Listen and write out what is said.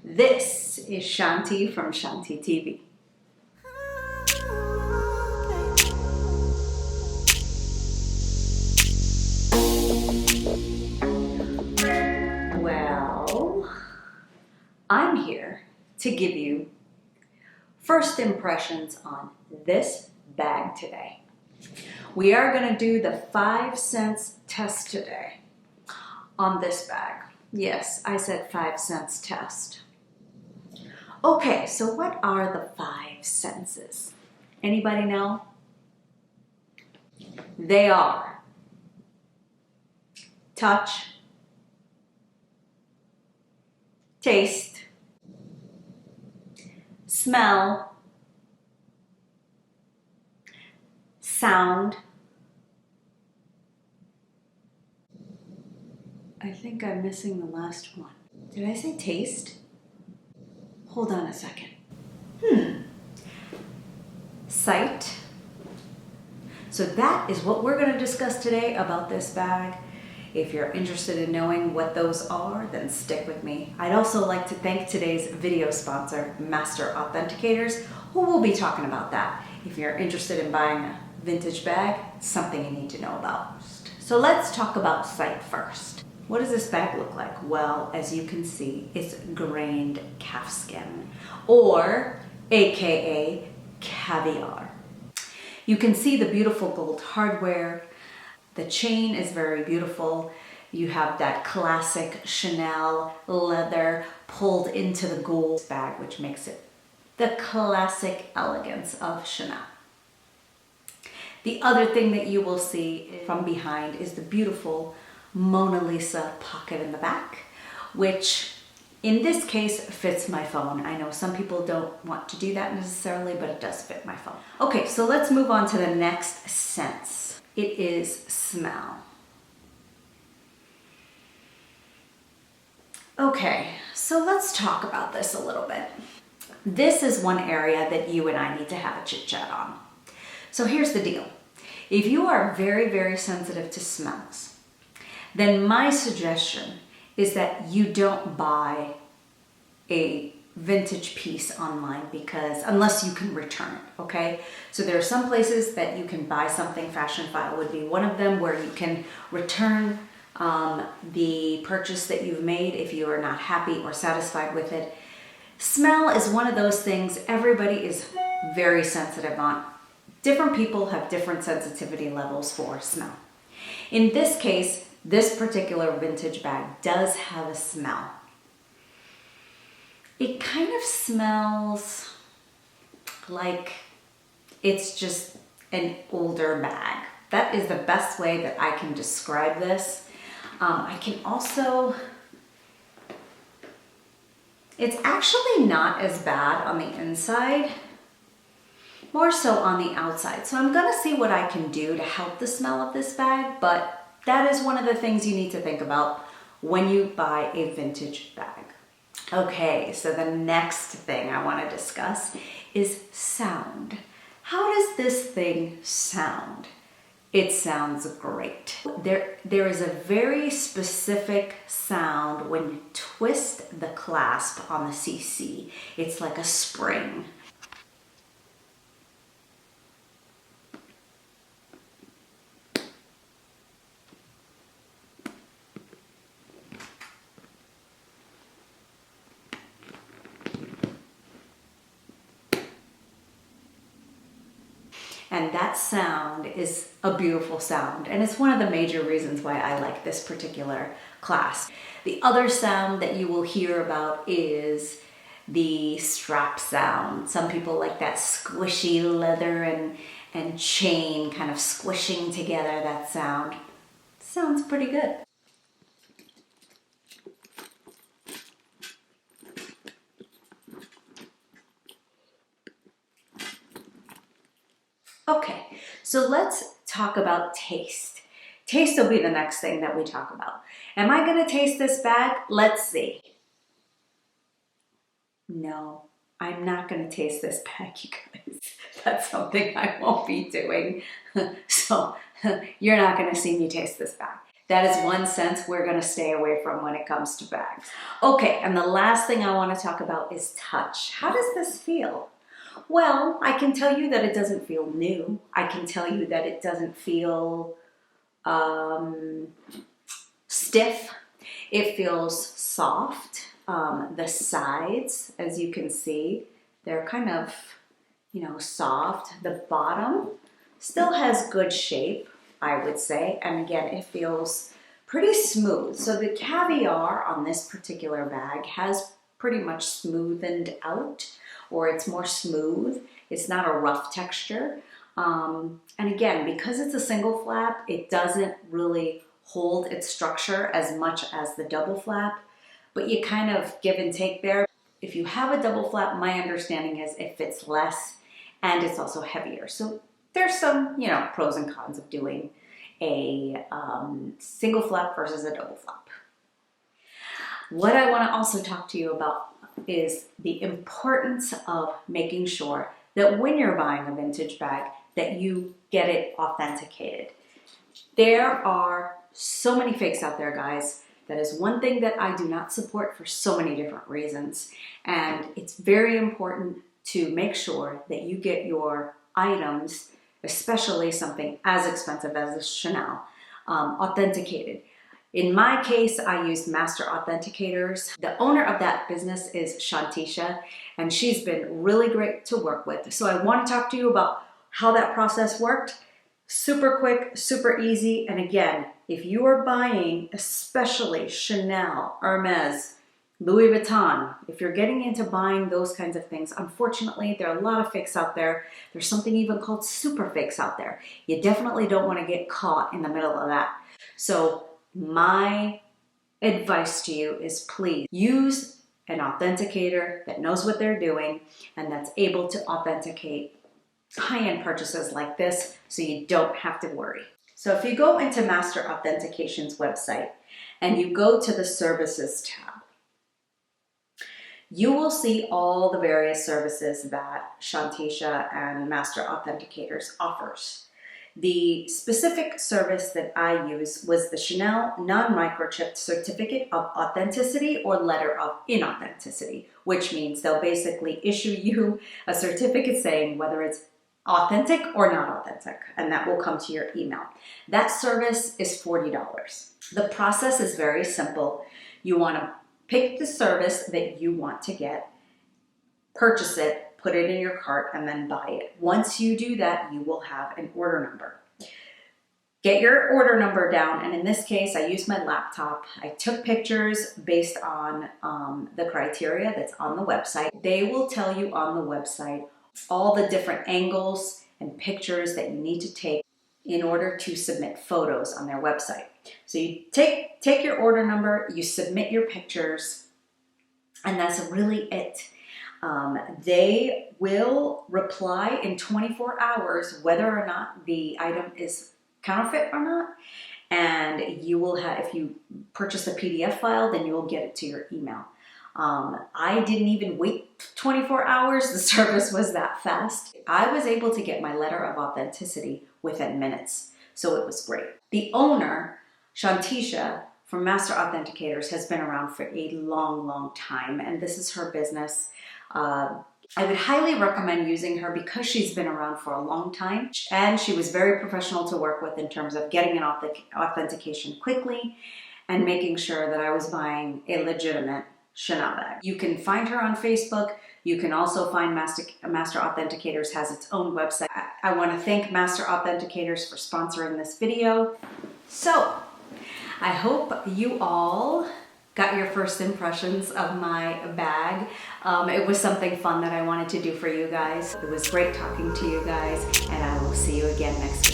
This is Shanti from Shanti TV. Well, I'm here to give you first impressions on this bag today. We are going to do the 5 cents test today on this bag. Yes, I said 5 cents test. Okay, so what are the 5 senses? Anybody know? They are touch, taste, smell, sound. I think I'm missing the last one. Did I say taste? Hold on a second. Sight. So that is what we're going to discuss today about this bag. If you're interested in knowing what those are, then stick with me. I'd also like to thank today's video sponsor, Master Authenticators, who will be talking about that. If you're interested in buying a vintage bag, it's something you need to know about. So let's talk about sight first. What does this bag look like? Well, as you can see, it's grained calfskin, or AKA caviar. You can see the beautiful gold hardware. The chain is very beautiful. You have that classic Chanel leather pulled into the gold bag, which makes it the classic elegance of Chanel. The other thing that you will see from behind is the beautiful Mona Lisa pocket in the back, which in this case fits my phone. I know some people don't want to do that necessarily, but it does fit my phone. Okay, so let's move on to the next sense. It is smell. Okay, so let's talk about this a little bit. This is one area that you and I need to have a chit chat on. So here's the deal. If you are very, very sensitive to smells, then my suggestion is that you don't buy a vintage piece online, because unless you can return it, okay? So there are some places that you can buy something. Fashion File would be one of them, where you can return the purchase that you've made if you are not happy or satisfied with it. Smell is one of those things everybody is very sensitive on. Different people have different sensitivity levels for smell. In this case, this particular vintage bag does have a smell. It kind of smells like it's just an older bag. That is the best way that I can describe this. I can also, it's actually not as bad on the inside, more so on the outside. So I'm gonna see what I can do to help the smell of this bag, but that is one of the things you need to think about when you buy a vintage bag. Okay, so the next thing I want to discuss is sound. How does this thing sound? It sounds great. There is a very specific sound when you twist the clasp on the CC. It's like a spring. And that sound is a beautiful sound. And it's one of the major reasons why I like this particular class. The other sound that you will hear about is the strap sound. Some people like that squishy leather and chain kind of squishing together. That sound sounds pretty good. Okay, so let's talk about taste. Taste will be the next thing that we talk about. Am I going to taste this bag? Let's see. No, I'm not going to taste this bag, you guys. That's something I won't be doing. So you're not going to see me taste this bag. That is one sense we're going to stay away from when it comes to bags. Okay, and the last thing I want to talk about is touch. How does this feel? Well, I can tell you that it doesn't feel new. I can tell you that it doesn't feel stiff. It feels soft. The sides, as you can see, they're kind of, soft. The bottom still has good shape, I would say. And again, it feels pretty smooth. So the caviar on this particular bag has pretty much smoothened out, or it's more smooth. It's not a rough texture. And again, because it's a single flap, it doesn't really hold its structure as much as the double flap, but you kind of give and take there. If you have a double flap, my understanding is it fits less and it's also heavier. So there's some, pros and cons of doing a single flap versus a double flap. What I want to also talk to you about is the importance of making sure that when you're buying a vintage bag, that you get it authenticated. There are so many fakes out there, guys. That is one thing that I do not support for so many different reasons. And it's very important to make sure that you get your items, especially something as expensive as a Chanel, authenticated. In my case, I used master authenticators. The owner of that business is Shantisha, and she's been really great to work with. So I want to talk to you about how that process worked. Super quick, super easy. And again, if you are buying especially Chanel, Hermes, Louis Vuitton, if you're getting into buying those kinds of things, unfortunately, there are a lot of fakes out there. There's something even called super fakes out there. You definitely don't want to get caught in the middle of that. So my advice to you is please use an authenticator that knows what they're doing and that's able to authenticate high-end purchases like this so you don't have to worry. So if you go into Master Authentication's website and you go to the Services tab, you will see all the various services that Shantisha and Master Authenticators offers. The specific service that I used was the Chanel non-microchipped certificate of authenticity or letter of inauthenticity, which means they'll basically issue you a certificate saying whether it's authentic or not authentic, and that will come to your email. That service is $40. The process is very simple. You want to pick the service that you want to get, purchase it, put it in your cart, and then buy it. Once you do that, you will have an order number. Get your order number down, and in this case, I used my laptop. I took pictures based on the criteria that's on the website. They will tell you on the website all the different angles and pictures that you need to take in order to submit photos on their website. So you take your order number, you submit your pictures, and that's really it. They will reply in 24 hours whether or not the item is counterfeit or not. And you will have, if you purchase a PDF file, then you will get it to your email. I didn't even wait 24 hours. The service was that fast. I was able to get my letter of authenticity within minutes. So it was great. The owner, Shantisha, from Master Authenticators, has been around for a long, long time. And this is her business. I would highly recommend using her because she's been around for a long time and she was very professional to work with in terms of getting an authentication quickly and making sure that I was buying a legitimate Chanel bag. You can find her on Facebook. You can also find Master Authenticators has its own website. I want to thank Master Authenticators for sponsoring this video. So I hope you all got your first impressions of my bag. It was something fun that I wanted to do for you guys. It was great talking to you guys, and I will see you again next week.